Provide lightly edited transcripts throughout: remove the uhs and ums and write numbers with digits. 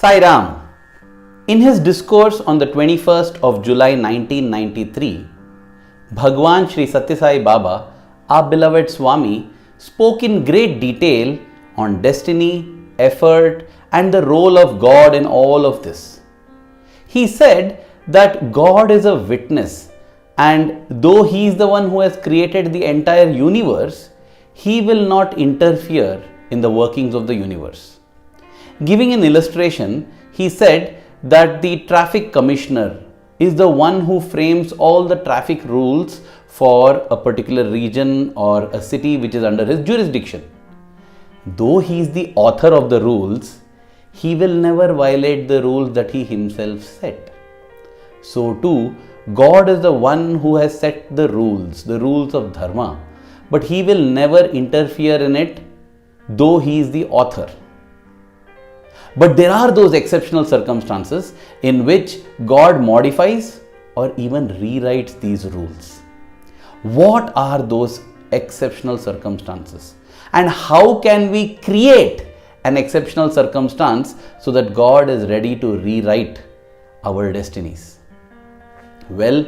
Sai Ram. In his discourse on the 21st of July 1993, Bhagwan Sri Sathya Sai Baba, our beloved Swami, spoke in great detail on destiny, effort, and the role of God in all of this. He said that God is a witness, and though He is the one who has created the entire universe, He will not interfere in the workings of the universe. Giving an illustration, he said that the traffic commissioner is the one who frames all the traffic rules for a particular region or a city which is under his jurisdiction. Though he is the author of the rules, he will never violate the rules that he himself set. So too, God is the one who has set the rules of dharma, but he will never interfere in it, though he is the author. But there are those exceptional circumstances in which God modifies or even rewrites these rules. What are those exceptional circumstances? And how can we create an exceptional circumstance so that God is ready to rewrite our destinies? Well,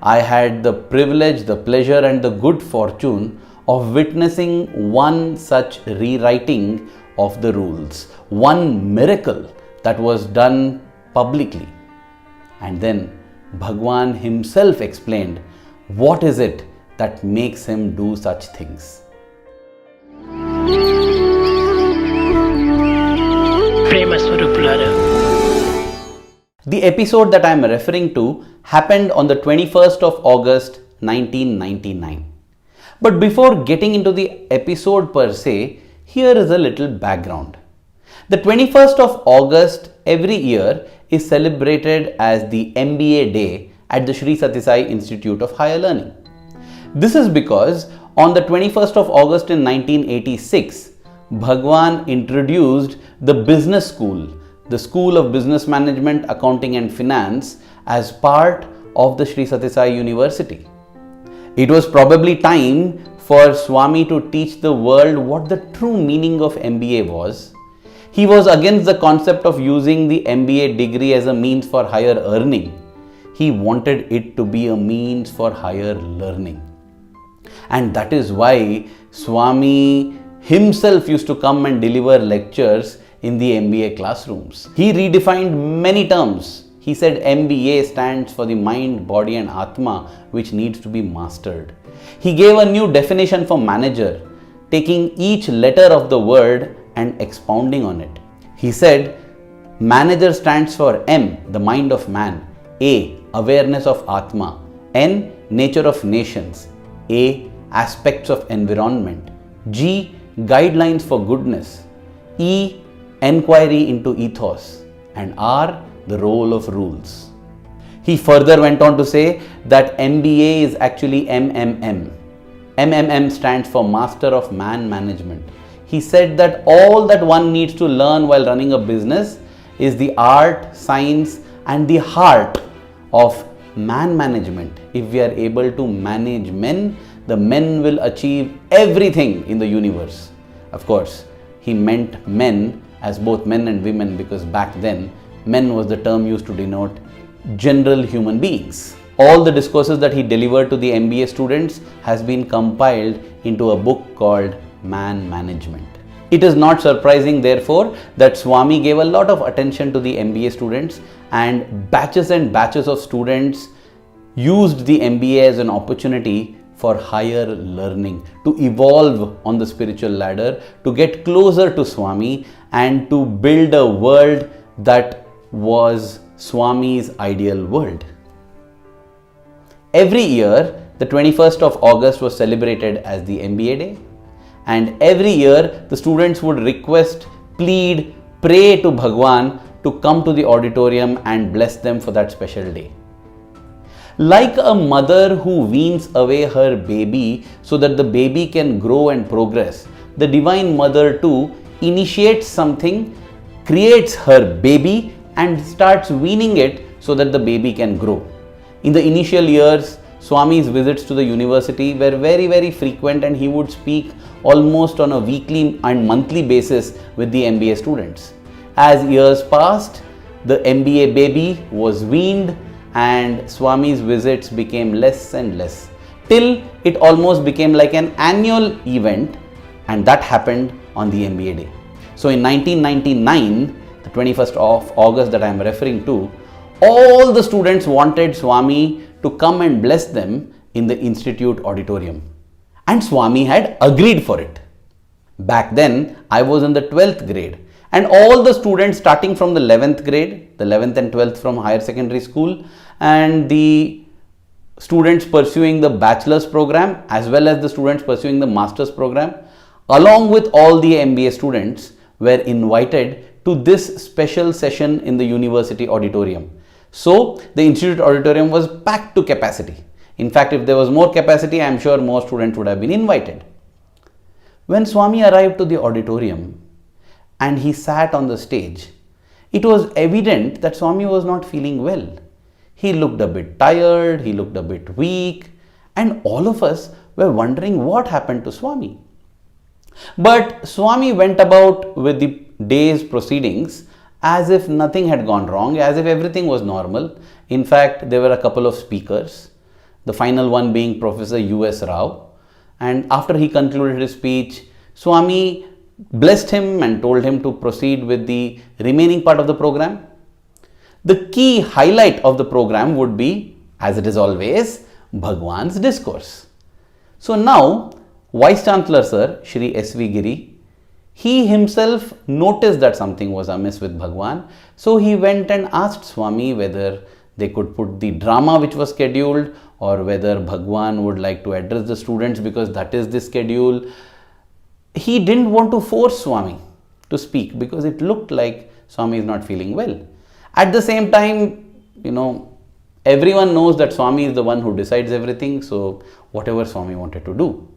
I had the privilege, the pleasure, and the good fortune of witnessing one such rewriting of the rules, one miracle that was done publicly. And then Bhagwan himself explained what is it that makes him do such things. The episode that I am referring to happened on the 21st of August 1999. But before getting into the episode per se, here is a little background. The 21st of August every year is celebrated as the MBA day at the Sri Sathya Sai Institute of Higher Learning. This is because on the 21st of August in 1986, Bhagwan introduced the business school, the School of Business Management, Accounting and Finance, as part of the Sri Sathya Sai University. It was probably time for Swami to teach the world what the true meaning of MBA was. He was against the concept of using the MBA degree as a means for higher earning. He wanted it to be a means for higher learning. And that is why Swami himself used to come and deliver lectures in the MBA classrooms. He redefined many terms. He said MBA stands for the mind, body and Atma, which needs to be mastered. He gave a new definition for manager, taking each letter of the word and expounding on it. He said, manager stands for M, the mind of man, A, awareness of Atma, N, nature of nations, A, aspects of environment, G, guidelines for goodness, E, enquiry into ethos, and R, the role of rules. He further went on to say that MBA is actually MMM. MMM stands for Master of Man Management. He said that all that one needs to learn while running a business is the art, science, and the heart of man management. If we are able to manage men, the men will achieve everything in the universe. Of course, he meant men as both men and women, because back then men was the term used to denote general human beings. All the discourses that he delivered to the MBA students has been compiled into a book called Man Management. It is not surprising, therefore, that Swami gave a lot of attention to the MBA students, and batches of students used the MBA as an opportunity for higher learning, to evolve on the spiritual ladder, to get closer to Swami and to build a world that was Swami's ideal world. Every year, the 21st of August was celebrated as the MBA day, and every year the students would request, plead, pray to Bhagwan to come to the auditorium and bless them for that special day. Like a mother who weans away her baby so that the baby can grow and progress, the Divine Mother too initiates something, creates her baby and starts weaning it so that the baby can grow. In the initial years, Swami's visits to the university were very frequent, and he would speak almost on a weekly and monthly basis with the MBA students. As years passed, the MBA baby was weaned and Swami's visits became less and less, till it almost became like an annual event, and that happened on the MBA day. So in 1999, the 21st of August that I am referring to, all the students wanted Swami to come and bless them in the institute auditorium. And Swami had agreed for it. Back then, I was in the 12th grade, and all the students starting from the 11th grade, the 11th and 12th from higher secondary school, and the students pursuing the bachelor's program as well as the students pursuing the master's program, along with all the MBA students, were invited to this special session in the university auditorium. So the institute auditorium was packed to capacity. In fact, if there was more capacity, I am sure more students would have been invited. When Swami arrived to the auditorium and he sat on the stage, it was evident that Swami was not feeling well. He looked a bit tired, he looked a bit weak, and all of us were wondering what happened to Swami. But Swami went about with the day's proceedings as if nothing had gone wrong, as if everything was normal. In fact, there were a couple of speakers, the final one being Professor U.S. Rao. And after he concluded his speech, Swami blessed him and told him to proceed with the remaining part of the program. The key highlight of the program would be, as it is always, Bhagwan's discourse. So now, Vice Chancellor Sir, Shri S.V. Giri, he himself noticed that something was amiss with Bhagwan. So he went and asked Swami whether they could put the drama which was scheduled, or whether Bhagwan would like to address the students because that is the schedule. He didn't want to force Swami to speak because it looked like Swami is not feeling well. At the same time, everyone knows that Swami is the one who decides everything, so whatever Swami wanted to do.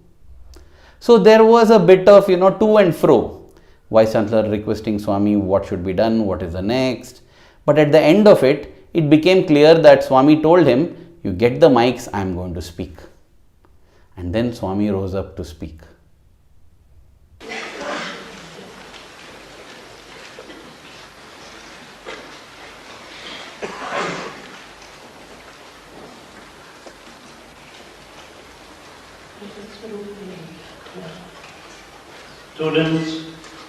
So there was a bit of, to and fro. Vice Chancellor requesting Swami what should be done, what is the next. But at the end of it, it became clear that Swami told him, you get the mics, I am going to speak. And then Swami rose up to speak. Students,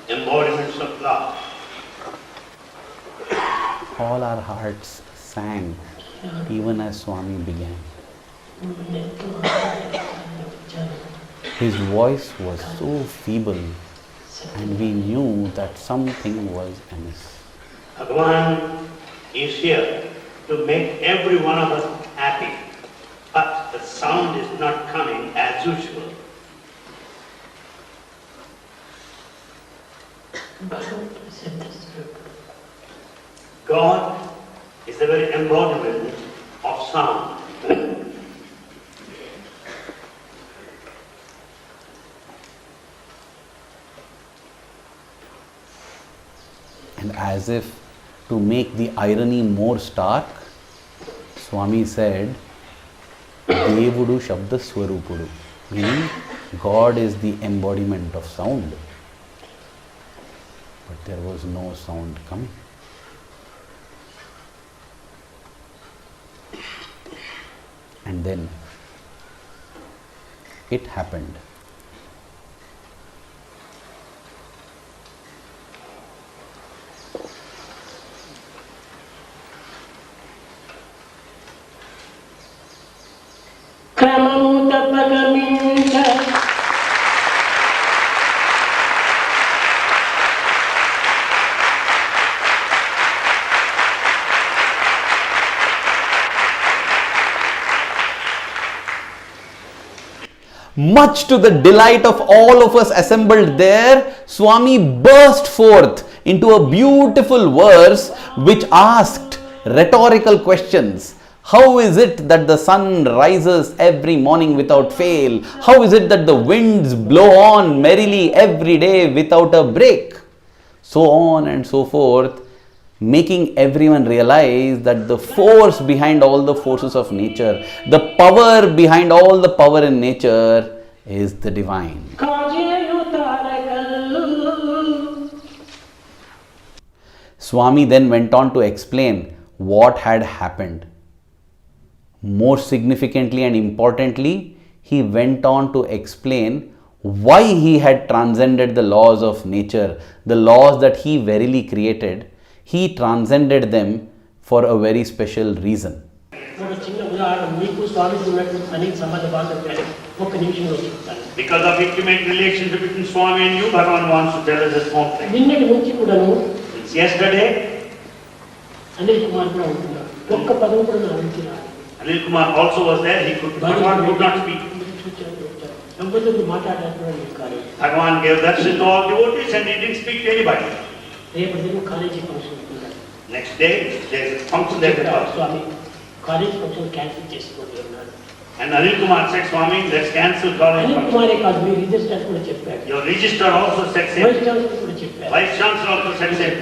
embodiments of love. All our hearts sang even as Swami began. His voice was so feeble and we knew that something was amiss. Bhagavan is here to make every one of us happy, but the sound is not coming as usual. God is the very embodiment of sound. And as if to make the irony more stark, Swami said, Devudu Shabda Swarupudu, meaning God is the embodiment of sound. But there was no sound coming. And then it happened. Much to the delight of all of us assembled there, Swami burst forth into a beautiful verse which asked rhetorical questions. How is it that the sun rises every morning without fail? How is it that the winds blow on merrily every day without a break? So on and so forth, making everyone realize that the force behind all the forces of nature, the power behind all the power in nature is the divine. Swami then went on to explain what had happened. More significantly and importantly, he went on to explain why he had transcended the laws of nature, the laws that he verily created. He transcended them for a very special reason. Because of intimate relationship between Swami and you, Bhagavan wants to tell us a small thing. It's yesterday, Anil Kumar also was there, Bhagavan could not speak. Bhagavan gave darshan to all devotees and he didn't speak to anybody. Next day, there is a function there. And Anil Kumar said, Swami, let's cancel college function. Your registrar also said same. Vice Chancellor also said same.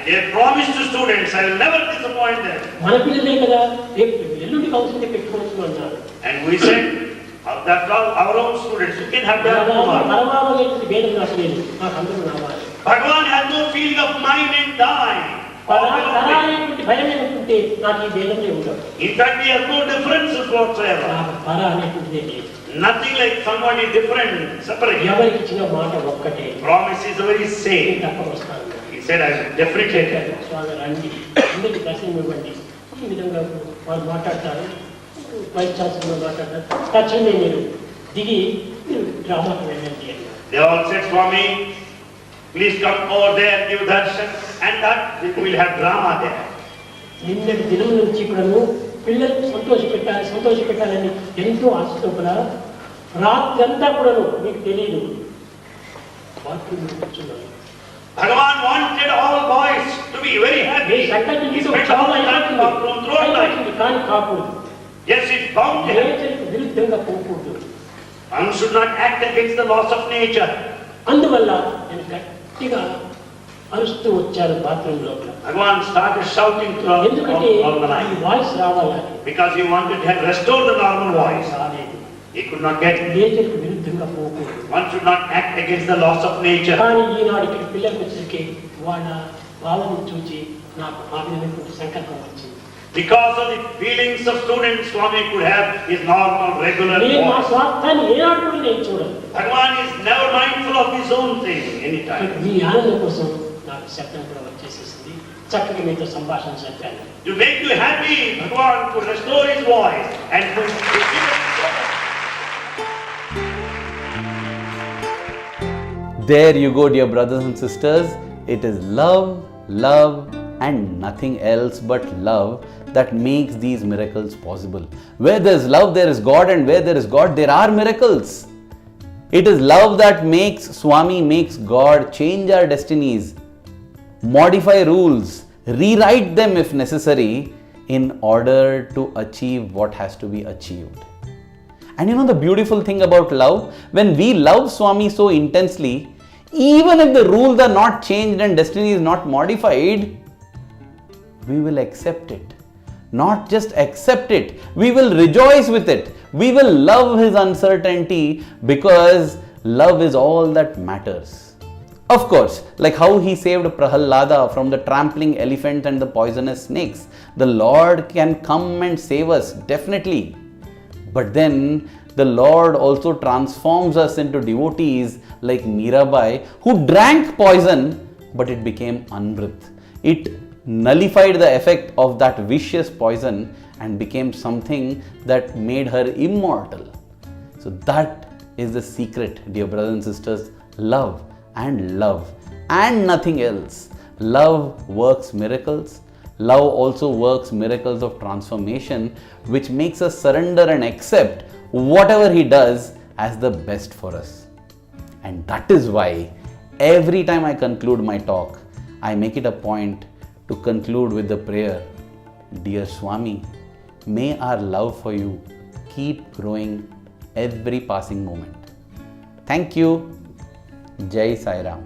They promised to students, I will never disappoint them. And we said, that's all our own students, you can have their own. Bhagavan has no feeling of mind and time. In fact, he has no differences whatsoever. Nothing like somebody different, separate. Promise is very same. He said, I will definitely tell They all said, Swami, please come over there, give darshan, and that we will have drama there. Bhagavan wanted all boys to be very happy. He spent all the time throughout life. Yes, it's bound to happen. One should not act against the laws of nature. Bhagavan started shouting throughout the night because he wanted to restore the normal voice. He could not get it. One should not act against the laws of nature. Because of the feelings of students, Swami could have his normal, regular voice. Bhagavan is never mindful of his own thing anytime. To make you happy, Bhagavan could restore his voice and could There you go, dear brothers and sisters. It is love, love, and nothing else but love that makes these miracles possible. Where there is love, there is God, and where there is God, there are miracles. It is love that makes Swami, makes God change our destinies, modify rules, rewrite them if necessary, in order to achieve what has to be achieved. And you know the beautiful thing about love? When we love Swami so intensely, even if the rules are not changed and destiny is not modified, we will accept it. Not just accept it, we will rejoice with it. We will love his uncertainty because love is all that matters. Of course, like how he saved Prahalada from the trampling elephant and the poisonous snakes, the Lord can come and save us, definitely. But then the Lord also transforms us into devotees like Mirabai, who drank poison, but it became Amrit. It nullified the effect of that vicious poison and became something that made her immortal. So that is the secret, dear brothers and sisters. Love and nothing else. Love works miracles. Love also works miracles of transformation, which makes us surrender and accept whatever he does as the best for us. And that is why every time I conclude my talk, I make it a point to conclude with the prayer, Dear Swami, may our love for you keep growing every passing moment. Thank you. Jai Sai Ram.